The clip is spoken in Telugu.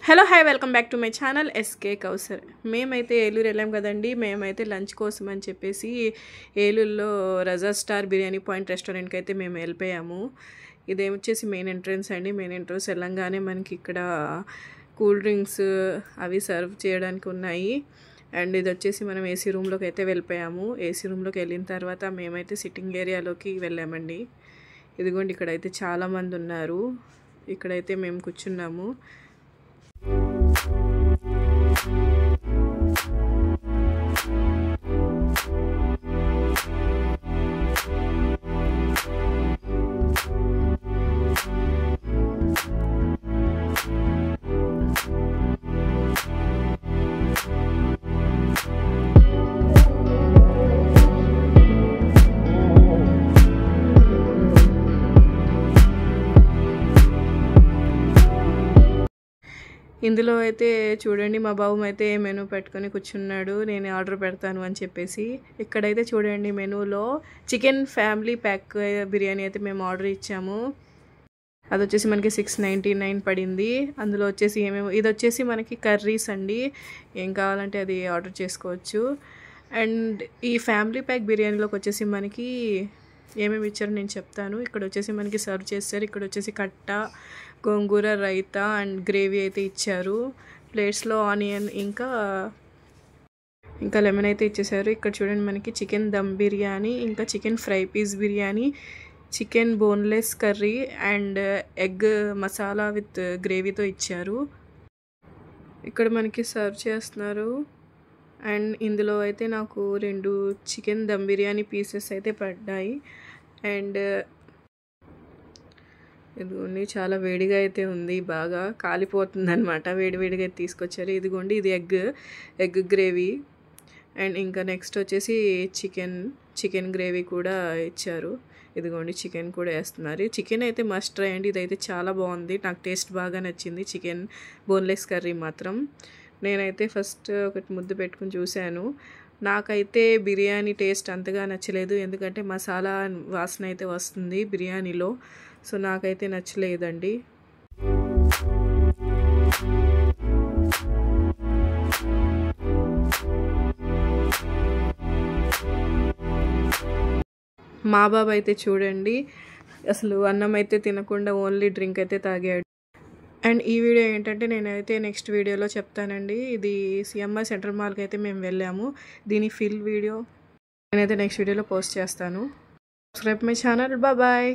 Hello hi welcome back to my channel SK Kausar. మేమైతే ఏలూరు వెళ్ళాం కదండి. మేమైతే లంచ్ కోసం అని చెప్పేసి ఏలూరులో రజా స్టార్ బిర్యానీ పాయింట్ రెస్టారెంట్కి అయితే మేము వెళ్ళిపోయాము. ఇదేమొచ్చేసి మెయిన్ ఎంట్రన్స్ అండి. మెయిన్ ఎంట్రన్స్ వెళ్ళంగానే మనకి ఇక్కడ కూల్ డ్రింక్స్ అవి సర్వ్ చేయడానికి ఉన్నాయి. అండ్ ఇది వచ్చేసి మనం ఏసీ రూమ్లోకి అయితే వెళ్ళిపోయాము. ఏసీ రూమ్లోకి వెళ్ళిన తర్వాత మేమైతే సిట్టింగ్ ఏరియాలోకి వెళ్ళామండి. ఇదిగోండి ఇక్కడైతే చాలామంది ఉన్నారు. ఇక్కడైతే మేము కూర్చున్నాము. ఇందులో అయితే చూడండి మా బాబు అయితే మెనూ పెట్టుకొని కూర్చున్నాడు. నేను ఆర్డర్ పెడతాను అని చెప్పేసి. ఇక్కడైతే చూడండి మెనూలో చికెన్ ఫ్యామిలీ ప్యాక్ బిర్యానీ అయితే మేము ఆర్డర్ ఇచ్చాము. అది వచ్చేసి మనకి 699 పడింది. అందులో వచ్చేసి ఇది వచ్చేసి మనకి కర్రీస్ అండి. ఏం కావాలంటే అది ఆర్డర్ చేసుకోవచ్చు. అండ్ ఈ ఫ్యామిలీ ప్యాక్ బిర్యానీలోకి వచ్చేసి మనకి ఏమేమి ఇచ్చారో నేను చెప్తాను. ఇక్కడ వచ్చేసి మనకి సర్వ్ చేస్తారు. ఇక్కడ వచ్చేసి కట్ట, గోంగూర రైతా అండ్ గ్రేవీ అయితే ఇచ్చారు. ప్లేట్స్లో ఆనియన్ ఇంకా లెమన్ అయితే ఇచ్చేసారు. ఇక్కడ చూడండి మనకి చికెన్ దమ్ బిర్యానీ, ఇంకా chicken fry piece biryani, chicken boneless curry and egg masala with గ్రేవీతో ఇచ్చారు. ఇక్కడ మనకి సర్వ్ చేస్తున్నారు. అండ్ ఇందులో అయితే నాకు 2 చికెన్ దమ్ బిర్యానీ పీసెస్ అయితే పడ్డాయి. అండ్ ఇదిగోండి చాలా వేడిగా అయితే ఉంది, బాగా కాలిపోతుంది అనమాట. వేడివేడిగా తీసుకొచ్చారు. ఇదిగోండి ఇది ఎగ్ గ్రేవీ. అండ్ ఇంకా నెక్స్ట్ వచ్చేసి చికెన్ గ్రేవీ కూడా ఇచ్చారు. ఇదిగోండి చికెన్ కూడా వేస్తున్నారు. చికెన్ అయితే మస్ట్ ట్రై అండి. ఇదైతే చాలా బాగుంది, నాకు టేస్ట్ బాగా నచ్చింది. చికెన్ బోన్లెస్ కర్రీ మాత్రం నేనైతే ఫస్ట్ ఒకటి ముద్దు పెట్టుకుని చూశాను. నాకైతే బిర్యానీ టేస్ట్ అంతగా నచ్చలేదు, ఎందుకంటే మసాలా వాసన అయితే వస్తుంది బిర్యానీలో. సో నాకైతే నచ్చలేదండి. మా బాబు అయితే చూడండి అసలు అన్నం అయితే తినకుండా ఓన్లీ డ్రింక్ అయితే తాగాడు. అండ్ ఈ వీడియో ఏంటంటే నేనైతే నెక్స్ట్ వీడియోలో చెప్తానండి. ఇది సిఎంఆర్ సెంట్రల్ మాల్కి అయితే మేము వెళ్ళాము. దీని ఫిల్ వీడియో నేనైతే నెక్స్ట్ వీడియోలో పోస్ట్ చేస్తాను. Subscribe my channel. బాయ్.